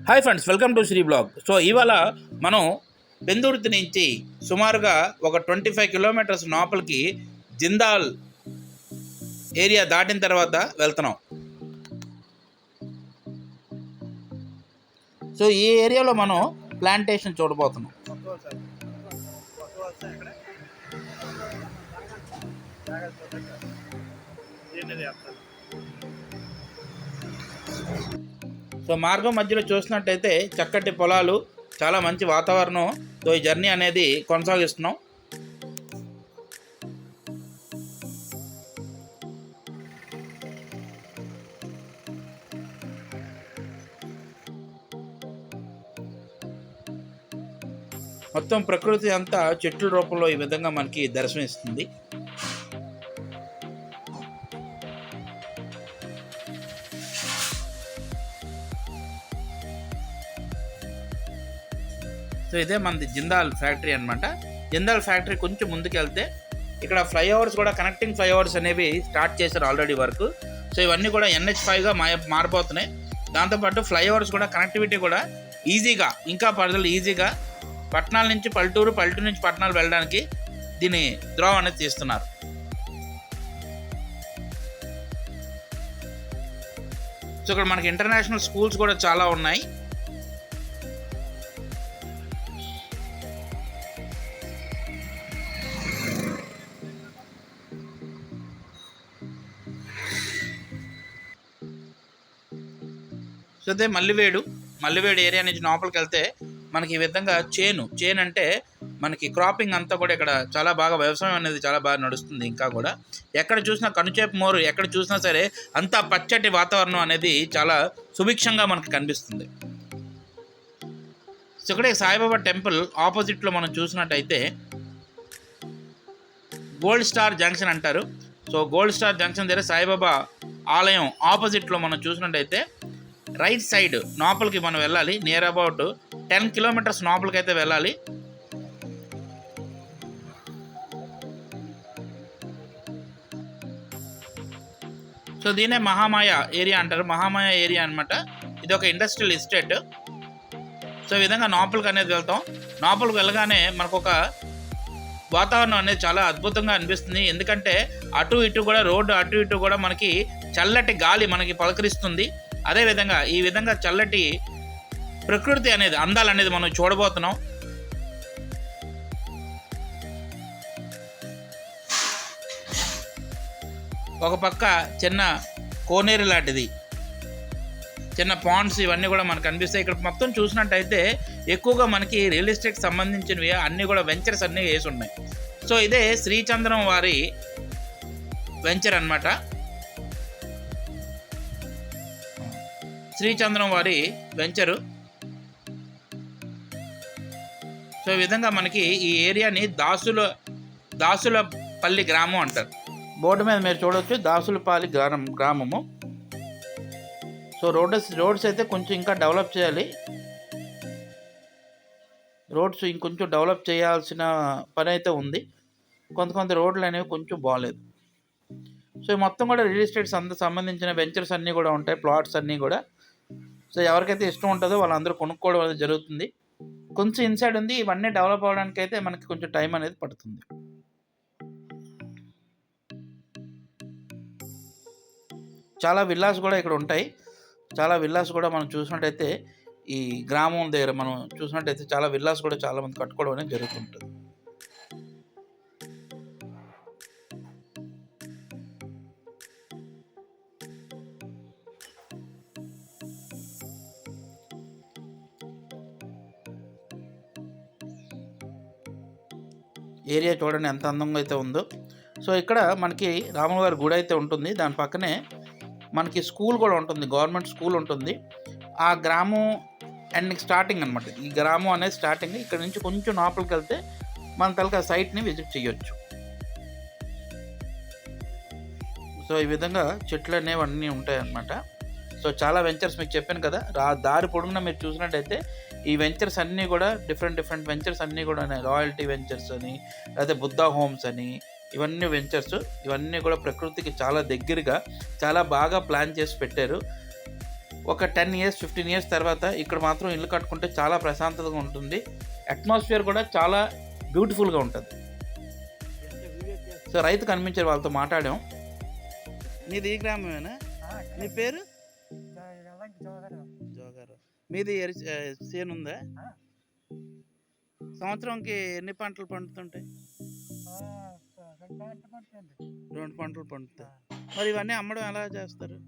Hi friends, welcome to Sri blog. So ఇవాళ మనం పెందుర్తి నుంచి సుమారుగా ఒక 25 కిలోమీటర్స్ లోపలికి జిందాల్ ఏరియా దాటిన తర్వాత వెళ్తున్నాం. సో ఈ ఏరియాలో మనం ప్లాంటేషన్ చూడబోతున్నాం. సో మార్గం మధ్యలో చూసినట్టయితే చక్కటి పొలాలు, చాలా మంచి వాతావరణంతో ఈ జర్నీ అనేది కొనసాగిస్తున్నాం. మొత్తం ప్రకృతి అంతా చెట్ల రూపంలో ఈ విధంగా మనకి దర్శనమిస్తుంది. సో ఇదే మనది జిందాల్ ఫ్యాక్టరీ అనమాట. జిందాల్ ఫ్యాక్టరీ కొంచెం ముందుకెళ్తే ఇక్కడ ఫ్లైఓవర్స్ కూడా, కనెక్టింగ్ ఫ్లైఓవర్స్ అనేవి స్టార్ట్ చేశారు ఆల్రెడీ వర్క్. సో ఇవన్నీ కూడా NH5గా మారిపోతున్నాయి. దాంతోపాటు ఫ్లైఓవర్స్ కూడా, కనెక్టివిటీ కూడా ఈజీగా, ఇంకా ప్రజలు ఈజీగా పట్టణాల నుంచి పల్లెటూరు, పల్లెటూరు నుంచి పట్టణాలు వెళ్ళడానికి దీని ద్రోవ అనేది తీస్తున్నారు. సో ఇక్కడ మనకి ఇంటర్నేషనల్ స్కూల్స్ కూడా చాలా ఉన్నాయి. సో అదే మల్లివేడు ఏరియా నుంచి లోపలికి వెళ్తే మనకి ఈ విధంగా చేను అంటే మనకి క్రాపింగ్ అంతా కూడా ఇక్కడ చాలా బాగా, వ్యవసాయం అనేది చాలా బాగా నడుస్తుంది. ఇంకా కూడా ఎక్కడ చూసినా కనుచేపు మోరు, ఎక్కడ చూసినా సరే అంతా పచ్చటి వాతావరణం అనేది చాలా సుభిక్షంగా మనకు కనిపిస్తుంది. సో ఇక్కడే సాయిబాబా టెంపుల్ ఆపోజిట్లో మనం చూసినట్టయితే గోల్డ్ స్టార్ జంక్షన్ అంటారు. సో గోల్డ్ స్టార్ జంక్షన్ దగ్గర సాయిబాబా ఆలయం ఆపోజిట్లో మనం చూసినట్టయితే రైట్ సైడ్ లోపలికి మనం వెళ్ళాలి. నియర్ అబౌట్ 10 కిలోమీటర్స్ లోపలికి అయితే వెళ్ళాలి. సో దీనే మహామాయ ఏరియా అంటారు. మహామాయ ఏరియా అనమాట. ఇది ఒక ఇండస్ట్రియల్ ఎస్టేట్. సో ఈ విధంగా లోపలికి అనేది వెళ్తాం. లోపలికి వెళ్ళగానే మనకు ఒక వాతావరణం అనేది చాలా అద్భుతంగా అనిపిస్తుంది. ఎందుకంటే అటు ఇటు కూడా, రోడ్డు అటు ఇటు కూడా మనకి చల్లటి గాలి మనకి పలకరిస్తుంది. అదేవిధంగా ఈ విధంగా చల్లటి ప్రకృతి అనేది, అందాలు అనేది మనం చూడబోతున్నాం. ఒక పక్క చిన్న కోనేరు లాంటిది, చిన్న పాండ్స్, ఇవన్నీ కూడా మనకు కనిపిస్తాయి. ఇక్కడ మొత్తం చూసినట్టయితే ఎక్కువగా మనకి రియల్ ఎస్టేట్ సంబంధించినవి అన్నీ కూడా వెంచర్స్ అన్నీ వేసి ఉన్నాయి. సో ఇదే శ్రీచంద్రం వారి వెంచర్ అన్నమాట. శ్రీచంద్రం వారి వెంచరు. సో ఈ విధంగా మనకి ఈ ఏరియాని దాసులపల్లి గ్రామం అంటారు. బోర్డు మీద మీరు చూడవచ్చు దాసులపల్లి గ్రామము. సో రోడ్స్ అయితే కొంచెం ఇంకా డెవలప్ చేయాలి. రోడ్స్ ఇంకొంచెం డెవలప్ చేయాల్సిన పని అయితే ఉంది. కొంత రోడ్లు అనేవి కొంచెం బాగాలేదు. సో మొత్తం కూడా రియల్ ఎస్టేట్స్ సంబంధించిన వెంచర్స్ అన్నీ కూడా ఉంటాయి, ప్లాట్స్ అన్నీ కూడా. సో ఎవరికైతే ఇష్టం ఉంటుందో వాళ్ళందరూ కొనుక్కోవడం అనేది జరుగుతుంది. కొంచెం ఇన్సైడ్ ఉంది. ఇవన్నీ డెవలప్ అవ్వడానికి అయితే మనకి కొంచెం టైం అనేది పడుతుంది. చాలా విల్లాస్ కూడా ఇక్కడ ఉంటాయి. చాలా విల్లాస్ కూడా మనం చూసినట్టయితే ఈ గ్రామం దగ్గర మనం చూసినట్టయితే చాలా విల్లాస్ కూడా చాలామంది కట్టుకోవడం అనేది జరుగుతుంటుంది. ఏరియా చూడండి ఎంత అందంగా అయితే ఉందో. సో ఇక్కడ మనకి రాముల గారి గుడి అయితే ఉంటుంది. దాని పక్కనే మనకి స్కూల్ కూడా ఉంటుంది, గవర్నమెంట్ స్కూల్ ఉంటుంది. ఆ గ్రామం అండ్ స్టార్టింగ్ అనమాట. ఈ గ్రామం అనేది స్టార్టింగ్. ఇక్కడ నుంచి కొంచెం లోపలికి వెళ్తే మన తలకి ఆ సైట్ని విజిట్ చేయొచ్చు. సో ఈ విధంగా చెట్లు అనేవి అన్నీ ఉంటాయి అన్నమాట. సో చాలా వెంచర్స్ మీకు చెప్పాను కదా, దారి పొడుగునా మీరు చూసినట్టయితే ఈ వెంచర్స్ అన్నీ కూడా డిఫరెంట్ వెంచర్స్ అన్నీ కూడా ఉన్నాయి. రాయల్టీ వెంచర్స్ అని, లేకపోతే బుద్ధా హోమ్స్ అని, ఇవన్నీ వెంచర్స్. ఇవన్నీ కూడా ప్రకృతికి చాలా దగ్గరగా చాలా బాగా ప్లాన్ చేసి పెట్టారు. ఒక 10 ఇయర్స్ 15 ఇయర్స్ తర్వాత ఇక్కడ మాత్రం ఇల్లు కట్టుకుంటే చాలా ప్రశాంతతగా ఉంటుంది. అట్మాస్ఫియర్ కూడా చాలా బ్యూటిఫుల్గా ఉంటుంది. సో రైతు కనిపించారు, వాళ్ళతో మాట్లాడాం. మీది ఈ గ్రామమేనా? మీ పేరు? జోగారు. మీది చేను ఉందా? సంవత్సరంకి ఎన్ని పంటలు పండుతుంటాయి? 2 పంటలు పండుతాయి. మరి ఇవన్నీ అమ్మడం ఎలా చేస్తారు?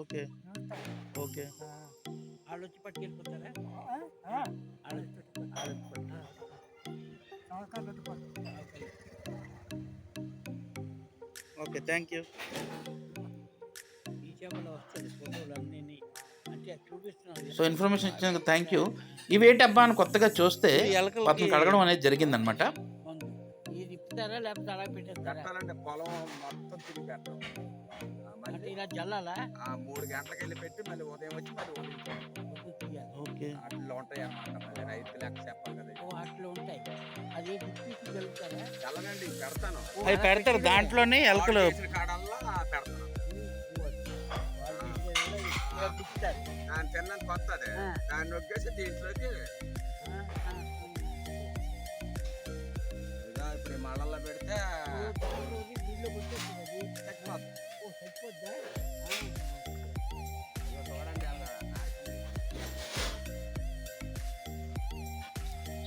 Okay okay. వాళ్ళు వచ్చి పట్టుకెళ్ళిపోతారా? Okay, thank you. ఈ చేపలో వస్తుంది ఫోటోలు అన్నీ అంటే చూపిస్తున్నాను. సో ఇన్ఫర్మేషన్ ఇచ్చినందుకు థ్యాంక్ యూ. ఇవేంటి అబ్బా అని కొత్తగా చూస్తే పక్కన కడగడం అనేది జరిగిందనమాట. ఇది ఇప్పుతారా లేకపోతే అలా పెట్టేస్తారా? పొలం మొత్తం తిరిగి పెట్టడం. అంటే ఇలా జల్లాలా? 3 గంటలకు వెళ్ళి పెట్టి మళ్ళీ ఉదయం వచ్చి మళ్ళీ ఓకే, అట్లా ఉంటాయి అన్నమాట. మళ్ళీ రైతు లెక్క చెప్పాలి కదా. అట్లా ఉంటాయి. అది డిప్పి వెళ్తారా? చల్లనండి పెడతాను. అవి పెడతారు, దాంట్లోనే ఎలకలు కాడల్లా పెడతాను. దాని తిన్నాను కొత్తది, దాన్ని నొక్కేసి దీంట్లోకి ఇప్పుడు మళ్ళల్లో పెడితే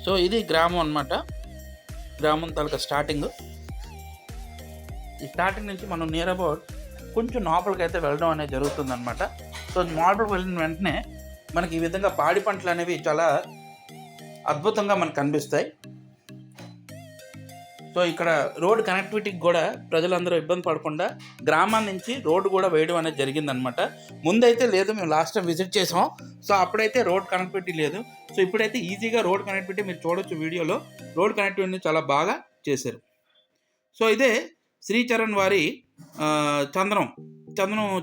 సో ఇది గ్రామం అన్నమాట. గ్రామం తాలూకా స్టార్టింగ్. ఈ స్టార్టింగ్ నుంచి మనం నియర్ అబౌట్ కొంచెం లోపలికైతే వెళ్ళడం అనేది జరుగుతుందన్నమాట. సో లోపలికి వెళ్ళిన వెంటనే మనకి ఈ విధంగా పాడి పంటలు అనేవి చాలా అద్భుతంగా మనకు కనిపిస్తాయి. సో ఇక్కడ రోడ్ కనెక్టివిటీకి కూడా ప్రజలందరూ ఇబ్బంది పడకుండా గ్రామం నుంచి రోడ్డు కూడా వేయడం అనేది జరిగిందనమాట. ముందైతే లేదు, మేము లాస్ట్ టైం విజిట్ చేసాం. సో అప్పుడైతే రోడ్ కనెక్టివిటీ లేదు. సో ఇప్పుడైతే ఈజీగా రోడ్ కనెక్టివిటీ మీరు చూడొచ్చు వీడియోలో. రోడ్ కనెక్టివిటీని చాలా బాగా చేశారు. సో ఇదే శ్రీచరణ్ వారి చందనం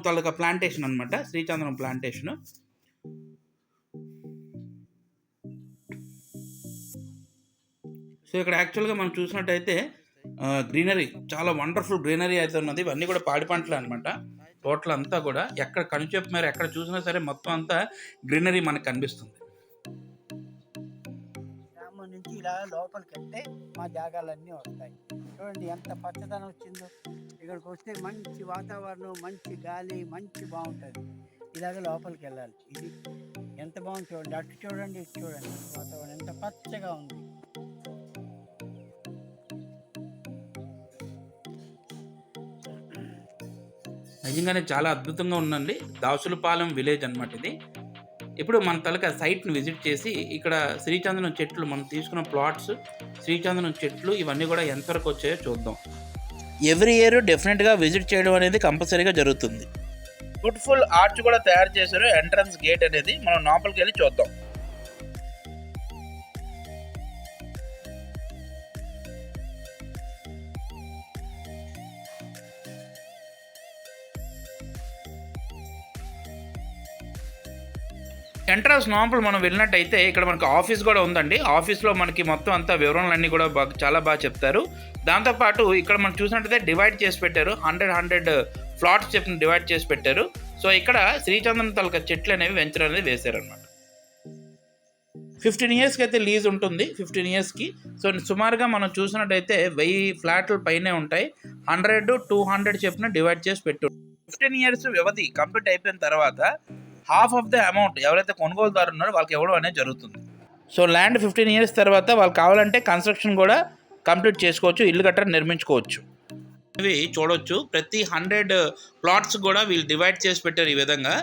తాలూకా ప్లాంటేషన్ అనమాట. శ్రీచందనం ప్లాంటేషన్. సో ఇక్కడ యాక్చువల్గా మనం చూసినట్టయితే గ్రీనరీ, చాలా వండర్ఫుల్ గ్రీనరీ అయితే ఉన్నది. ఇవన్నీ కూడా పాడి పంటలు అనమాట. టోటల్ అంతా కూడా ఎక్కడ కనుచెప్పు మేర ఎక్కడ చూసినా సరే మొత్తం అంతా గ్రీనరీ మనకు కనిపిస్తుంది. గ్రామం నుంచి ఇలా లోపలికి వెళ్తే మా జాగాలన్నీ వస్తాయి. చూడండి ఎంత పచ్చదనం వచ్చిందో. ఇక్కడికి వస్తే మంచి వాతావరణం, మంచి గాలి, మంచి బాగుంటుంది. ఇలాగ లోపలికి వెళ్ళాలి. ఇది ఎంత బాగుంది చూడండి. అటు చూడండి, ఇటు చూడండి. వాతావరణం ఎంత పచ్చగా ఉంది. నిజంగానే చాలా అద్భుతంగా ఉందండి. దాసులపాలెం విలేజ్ అనమాట ఇది. ఇప్పుడు మన తలక సైట్ని విజిట్ చేసి ఇక్కడ శ్రీచందనం చెట్లు, మనం తీసుకున్న ప్లాట్స్, శ్రీచందనం చెట్లు ఇవన్నీ కూడా ఎంతవరకు వచ్చాయో చూద్దాం. ఎవ్రీ ఇయర్ డెఫినెట్గా విజిట్ చేయడం అనేది కంపల్సరీగా జరుగుతుంది. బ్యూటిఫుల్ ఆర్చ్ కూడా తయారు చేశారు. ఎంట్రన్స్ గేట్ అనేది మనం లోపలికి వెళ్ళి చూద్దాం. ఎంట్రన్స్ లోపల మనం వెళ్ళినట్టయితే ఇక్కడ మనకు ఆఫీస్ కూడా ఉందండి. ఆఫీస్లో మనకి మొత్తం అంతా వివరాలన్నీ కూడా చాలా బాగా చెప్తారు. దాంతోపాటు ఇక్కడ మనం చూసినట్టయితే డివైడ్ చేసి పెట్టారు. 100 ఫ్లాట్స్ చెప్పిన డివైడ్ చేసి పెట్టారు. సో ఇక్కడ శ్రీచందనం తాలూకా చెట్లు అనేవి వెంచర్ అనేది వేశారనమాట. 15 ఇయర్స్కి అయితే లీజ్ ఉంటుంది. 15 ఇయర్స్కి. సో సుమారుగా మనం చూసినట్టయితే 1000 ఫ్లాట్లు పైనే ఉంటాయి. 100-200 చెప్పిన డివైడ్ చేసి పెట్టు. 15 ఇయర్స్ వ్యవధి కంప్లీట్ అయిపోయిన తర్వాత హాఫ్ ఆఫ్ ద అమౌంట్ ఎవరైతే కొనుగోలుదారు ఉన్నారో వాళ్ళకి ఇవ్వడం అనేది జరుగుతుంది. సో ల్యాండ్ 15 ఇయర్స్ తర్వాత వాళ్ళు కావాలంటే కన్స్ట్రక్షన్ కూడా కంప్లీట్ చేసుకోవచ్చు, ఇల్లు గట్రా నిర్మించుకోవచ్చు. ఇవి చూడవచ్చు. ప్రతి 100 ప్లాట్స్ కూడా వీళ్ళు డివైడ్ చేసి పెట్టారు. ఈ విధంగా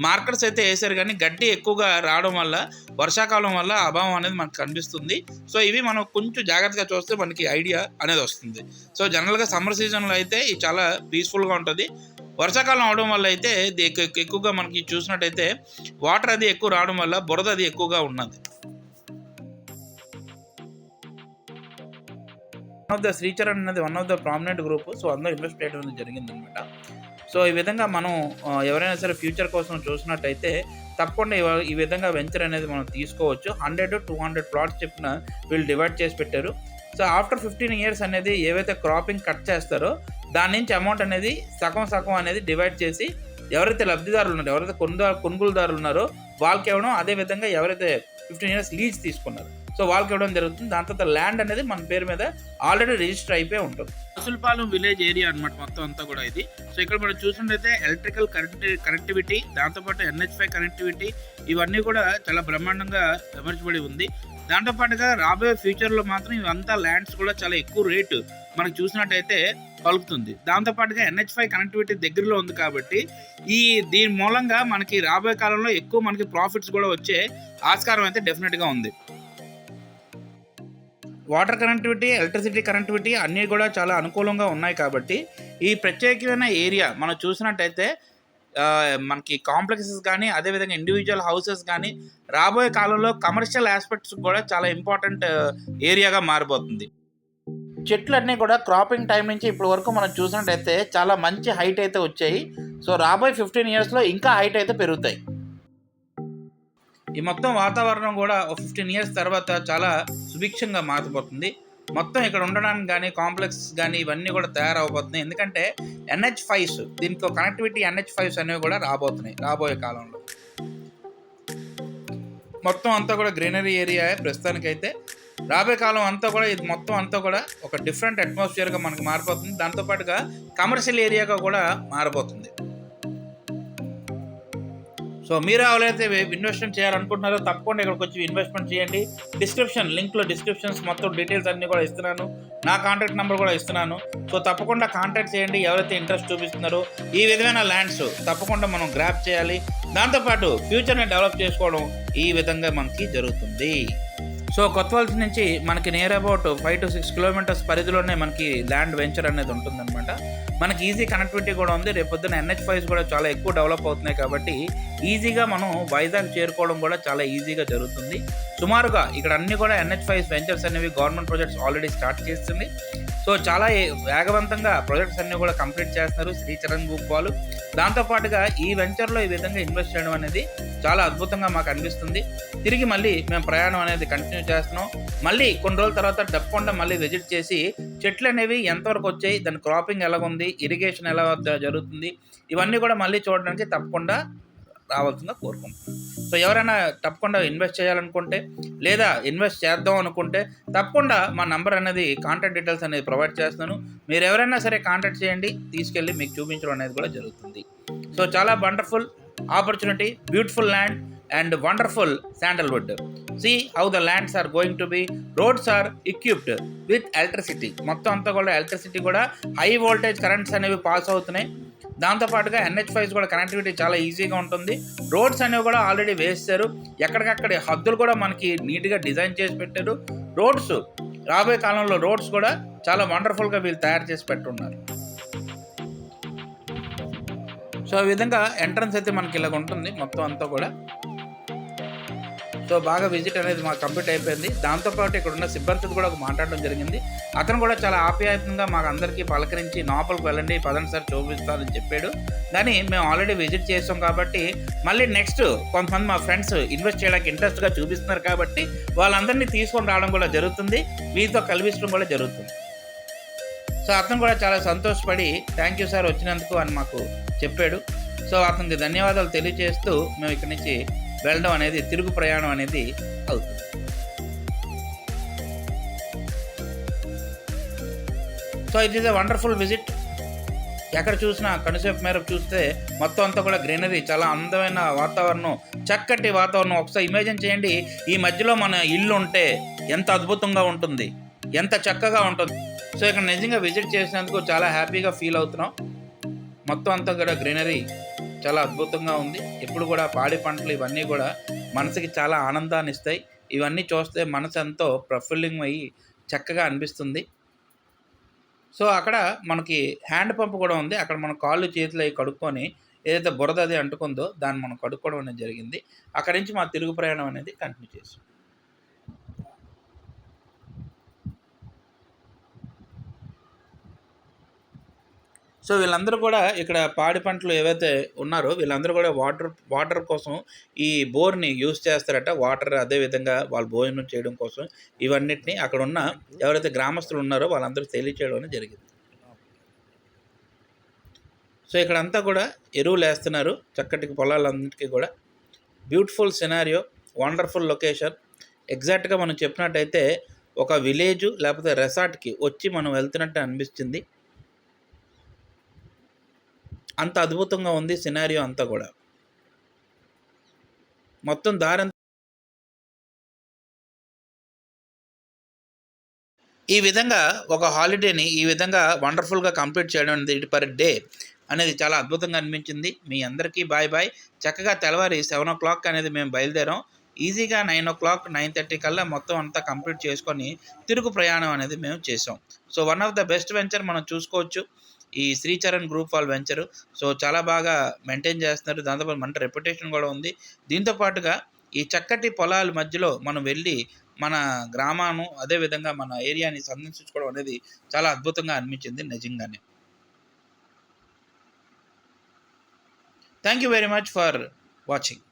మార్కర్స్ అయితే వేసారు, కానీ గడ్డి ఎక్కువగా రావడం వల్ల, వర్షాకాలం వల్ల అభావం అనేది మనకు కనిపిస్తుంది. సో ఇవి మనం కొంచెం జాగ్రత్తగా చూస్తే మనకి ఐడియా అనేది వస్తుంది. సో జనరల్గా సమ్మర్ సీజన్లో అయితే ఇది చాలా పీస్ఫుల్గా ఉంటుంది. వర్షాకాలం అవడం వల్ల అయితే ఎక్కువగా మనకి చూసినట్టయితే వాటర్ అది ఎక్కువ రావడం వల్ల బురద అది ఎక్కువగా ఉన్నది. వన్ ఆఫ్ ద శ్రీచరణ్ అనేది one of the prominent group. So అందరూ ఇన్వెస్ట్ చేయడం అనేది జరిగిందనమాట. సో ఈ విధంగా మనం ఎవరైనా సరే ఫ్యూచర్ కోసం చూసినట్టయితే తప్పకుండా ఈ విధంగా వెంచర్ అనేది మనం తీసుకోవచ్చు. 100-200 ప్లాట్స్ చెప్పిన వీళ్ళు డివైడ్ చేసి పెట్టారు. సో ఆఫ్టర్ 15 ఇయర్స్ అనేది ఏవైతే క్రాపింగ్ కట్ చేస్తారో దాని నుంచి అమౌంట్ అనేది సగం సగం అనేది డివైడ్ చేసి ఎవరైతే లబ్ధిదారులు ఉన్నారో, ఎవరైతే కొనుగోలుదారులు ఉన్నారో వాళ్ళకి ఇవ్వడం, అదేవిధంగా ఎవరైతే 15 years లీజ్ తీసుకున్నారు సో వాళ్ళకి ఇవ్వడం జరుగుతుంది. దాని తర్వాత ల్యాండ్ అనేది మన పేరు మీద ఆల్రెడీ రిజిస్టర్ అయిపోయి ఉంటుంది. రసులపాలెం విలేజ్ ఏరియా అనమాట మొత్తం అంతా కూడా ఇది. సో ఇక్కడ మనం చూసినట్టయితే ఎలక్ట్రికల్ కనెక్టివిటీ, దాంతోపాటు NH5 కనెక్టివిటీ ఇవన్నీ కూడా చాలా బ్రహ్మాండంగా అమర్చబడి ఉంది. దాంతోపాటుగా రాబోయే ఫ్యూచర్లో మాత్రం ఇవంతా ల్యాండ్స్ కూడా చాలా ఎక్కువ రేటు మనకు చూసినట్టయితే పలుకుతుంది. దాంతోపాటుగా NH5 కనెక్టివిటీ దగ్గరలో ఉంది కాబట్టి దీని మూలంగా మనకి రాబోయే కాలంలో ఎక్కువ మనకి ప్రాఫిట్స్ కూడా వచ్చే ఆస్కారం అయితే డెఫినెట్గా ఉంది. వాటర్ కనెక్టివిటీ, ఎలక్ట్రిసిటీ కనెక్టివిటీ అన్నీ కూడా చాలా అనుకూలంగా ఉన్నాయి కాబట్టి ఈ ప్రత్యేకమైన ఏరియా మనం చూసినట్టయితే మనకి కాంప్లెక్సెస్ కానీ, అదేవిధంగా ఇండివిజువల్ హౌసెస్ కానీ రాబోయే కాలంలో కమర్షియల్ ఆస్పెక్ట్స్ కూడా చాలా ఇంపార్టెంట్ ఏరియాగా మారిపోతుంది. చెట్లు అన్నీ కూడా క్రాపింగ్ టైం నుంచి ఇప్పటి వరకు మనం చూసినట్టయితే చాలా మంచి హైట్ అయితే వచ్చాయి. సో రాబోయే 15 yearsలో ఇంకా హైట్ అయితే పెరుగుతాయి. ఈ మొత్తం వాతావరణం కూడా ఒక 15 years తర్వాత చాలా సుభిక్షంగా మారిపోతుంది. మొత్తం ఇక్కడ ఉండడానికి కానీ, కాంప్లెక్స్ కానీ ఇవన్నీ కూడా తయారవబోతున్నాయి. ఎందుకంటే NH5s, దీనికి కనెక్టివిటీ NH5s అనేవి కూడా రాబోతున్నాయి రాబోయే కాలంలో. మొత్తం అంతా కూడా గ్రీనరీ ఏరియా ప్రస్తుతానికైతే. రాబోయే కాలం అంతా కూడా ఇది మొత్తం అంతా కూడా ఒక డిఫరెంట్ అట్మాస్ఫియర్గా మనకు మారిపోతుంది. దాంతోపాటుగా కమర్షియల్ ఏరియాగా కూడా మారిపోతుంది. సో మీరు ఎవరైతే ఇన్వెస్ట్మెంట్ చేయాలనుకుంటున్నారో తప్పకుండా ఇక్కడికి వచ్చి ఇన్వెస్ట్మెంట్ చేయండి. డిస్క్రిప్షన్స్ మొత్తం డీటెయిల్స్ అన్నీ కూడా ఇస్తున్నాను. నా కాంటాక్ట్ నెంబర్ కూడా ఇస్తున్నాను. సో తప్పకుండా కాంటాక్ట్ చేయండి ఎవరైతే ఇంట్రెస్ట్ చూపిస్తున్నారో. ఈ విధమైన ల్యాండ్స్ తప్పకుండా మనం గ్రాప్ చేయాలి. దాంతోపాటు ఫ్యూచర్ని డెవలప్ చేసుకోవడం ఈ విధంగా మనకి జరుగుతుంది. సో కొత్తవలస నుంచి మనకి నియర్ అబౌట్ 5 to 6 kilometers పరిధిలోనే మనకి ల్యాండ్ వెంచర్ అనేది ఉంటుందన్నమాట. మనకి ఈజీ కనెక్టివిటీ కూడా ఉంది. రేపొద్దున NH5s కూడా చాలా ఎక్కువ డెవలప్ అవుతున్నాయి కాబట్టి ఈజీగా మనం వైజాగ్ చేరుకోవడం కూడా చాలా ఈజీగా జరుగుతుంది. సుమారుగా ఇక్కడ అన్ని కూడా NH5s వెంచర్స్ అనేవి గవర్నమెంట్ ప్రాజెక్ట్స్ ఆల్రెడీ స్టార్ట్ చేస్తుంది. సో చాలా వేగవంతంగా ప్రాజెక్ట్స్ అన్నీ కూడా కంప్లీట్ చేస్తున్నారు శ్రీచరణ్ గ్రూప్ వాళ్ళు. దాంతోపాటుగా ఈ వెంచర్లో ఈ విధంగా ఇన్వెస్ట్ చేయడం అనేది చాలా అద్భుతంగా మాకు అనిపిస్తుంది. తిరిగి మళ్ళీ మేము ప్రయాణం అనేది కంటిన్యూ చేస్తున్నాం. మళ్ళీ కొన్ని రోజుల తర్వాత తప్పకుండా మళ్ళీ విజిట్ చేసి చెట్లు అనేవి ఎంతవరకు వచ్చాయి, దాని క్రాపింగ్ ఎలా ఉంది, ఇరిగేషన్ ఎలా జరుగుతుంది, ఇవన్నీ కూడా మళ్ళీ చూడడానికి తప్పకుండా రావాల్సిందిగా కోరుకుంటున్నాను. సో ఎవరైనా తప్పకుండా ఇన్వెస్ట్ చేయాలనుకుంటే లేదా ఇన్వెస్ట్ చేద్దాం అనుకుంటే తప్పకుండా మా నంబర్ అనేది కాంటాక్ట్ డీటెయిల్స్ అనేది ప్రొవైడ్ చేస్తున్నాను. మీరు ఎవరైనా సరే కాంటాక్ట్ చేయండి, తీసుకెళ్ళి మీకు చూపించడం అనేది కూడా జరుగుతుంది. సో చాలా wonderful opportunity, beautiful land and wonderful sandalwood. See how the lands are going to be. Roads are equipped with electricity. మొత్తం అంతా కూడా ఎలక్ట్రిసిటీ కూడా హై వోల్టేజ్ కరెంట్స్ అనేవి పాస్ అవుతున్నాయి. దాంతోపాటుగా NH5s కూడా కనెక్టివిటీ చాలా ఈజీగా ఉంటుంది. రోడ్స్ అనేవి కూడా ఆల్రెడీ వేస్తారు. ఎక్కడికక్కడ హద్దులు కూడా మనకి నీట్గా డిజైన్ చేసి పెట్టారు. రోడ్స్ రాబోయే కాలంలో రోడ్స్ కూడా చాలా వండర్ఫుల్గా వీళ్ళు తయారు చేసి పెట్టున్నారు. సో ఈ విధంగా ఎంట్రన్స్ అయితే మనకి ఇలాగ ఉంటుంది మొత్తం అంతా కూడా. సో బాగా విజిట్ అనేది మాకు కంప్లీట్ అయిపోయింది. దాంతోపాటు ఇక్కడ ఉన్న సిబ్బందితో కూడా మాట్లాడడం జరిగింది. అతను కూడా చాలా ఆప్యాయంగా మాకు అందరికీ పలకరించి లోపలికి వెళ్ళండి, పదండి సార్ చూపిస్తారని చెప్పాడు. కానీ మేము ఆల్రెడీ విజిట్ చేసాం కాబట్టి మళ్ళీ నెక్స్ట్ కొంతమంది మా ఫ్రెండ్స్ ఇన్వెస్ట్ చేయడానికి ఇంట్రెస్ట్గా చూపిస్తున్నారు కాబట్టి వాళ్ళందరినీ తీసుకొని రావడం కూడా జరుగుతుంది, మీతో కల్పించడం కూడా జరుగుతుంది. సో అతను కూడా చాలా సంతోషపడి థ్యాంక్ యూ సార్ వచ్చినందుకు అని మాకు చెప్పాడు. సో అతనికి ధన్యవాదాలు తెలియజేస్తూ మేము ఇక్కడి నుంచి వెళ్ళడం అనేది తిరుగు ప్రయాణం అనేది అవుతుంది. So it is a wonderful visit. ఎక్కడ చూసినా కనుసేపు మేరకు చూస్తే మొత్తం అంతా కూడా గ్రీనరీ, చాలా అందమైన వాతావరణం, చక్కటి వాతావరణం. ఒకసారి ఇమాజిన్ చేయండి, ఈ మధ్యలో మన ఇల్లు ఉంటే ఎంత అద్భుతంగా ఉంటుంది, ఎంత చక్కగా ఉంటుంది. సో ఇక్కడ నిజంగా విజిట్ చేసినందుకు చాలా హ్యాపీగా ఫీల్ అవుతున్నాం. మొత్తం అంతా కూడా గ్రీనరీ చాలా అద్భుతంగా ఉంది. ఎప్పుడు కూడా పాడి పంటలు ఇవన్నీ కూడా మనసుకి చాలా ఆనందాన్ని ఇస్తాయి. ఇవన్నీ చూస్తే మనసు ఎంతో ప్రఫుల్లింగ్ అయ్యి చక్కగా అనిపిస్తుంది. సో అక్కడ మనకి హ్యాండ్ పంప్ కూడా ఉంది. అక్కడ మన కాళ్ళు చేతులు అవి కడుక్కొని ఏదైతే బురద అది అంటుకుందో దాన్ని మనం కడుక్కోవడం అనేది జరిగింది. అక్కడి నుంచి మా తిరుగు ప్రయాణం అనేది కంటిన్యూ చేసాం. సో వీళ్ళందరూ కూడా ఇక్కడ పాడి పంటలు ఏవైతే ఉన్నారో వీళ్ళందరూ కూడా వాటర్ కోసం ఈ బోర్ని యూజ్ చేస్తారట. వాటర్ అదేవిధంగా వాళ్ళు భోజనం చేయడం కోసం ఇవన్నిటిని అక్కడ ఉన్న ఎవరైతే గ్రామస్తులు ఉన్నారో వాళ్ళందరూ తెలియచేయడం జరిగింది. సో ఇక్కడంతా కూడా ఎరువులు వేస్తున్నారు చక్కటి పొలాలన్నిటికీ కూడా. Beautiful scenario, wonderful location. ఎగ్జాక్ట్గా మనం చెప్పినట్టయితే ఒక విలేజ్ లేకపోతే రెసార్ట్కి వచ్చి మనం వెళ్తున్నట్టు అనిపిస్తుంది. అంత అద్భుతంగా ఉంది సినారియో అంతా కూడా. మొత్తం దారి ఈ విధంగా ఒక హాలిడేని ఈ విధంగా వండర్ఫుల్గా కంప్లీట్ చేయడం అనేది పర్ డే అనేది చాలా అద్భుతంగా అనిపించింది. మీ అందరికీ బాయ్ బాయ్. చక్కగా తెల్లవారి 7 o'clock అనేది మేము బయలుదేరాం. ఈజీగా 9 o'clock 9:30 కల్లా మొత్తం అంతా కంప్లీట్ చేసుకొని తిరుగు ప్రయాణం అనేది మేము చేసాం. So one of the best venture మనం చూసుకోవచ్చు ఈ శ్రీచరణ్ గ్రూప్ వాళ్ళ వెంచరు. సో చాలా బాగా మెయింటైన్ చేస్తున్నారు. దాంతోపాటు మంచి రెప్యుటేషన్ కూడా ఉంది. దీంతో పాటుగా ఈ చక్కటి పొలాల మధ్యలో మనం వెళ్ళి మన గ్రామాను అదేవిధంగా మన ఏరియాని సందర్శించుకోవడం అనేది చాలా అద్భుతంగా అనిపించింది నిజంగానే. Thank you very much for watching.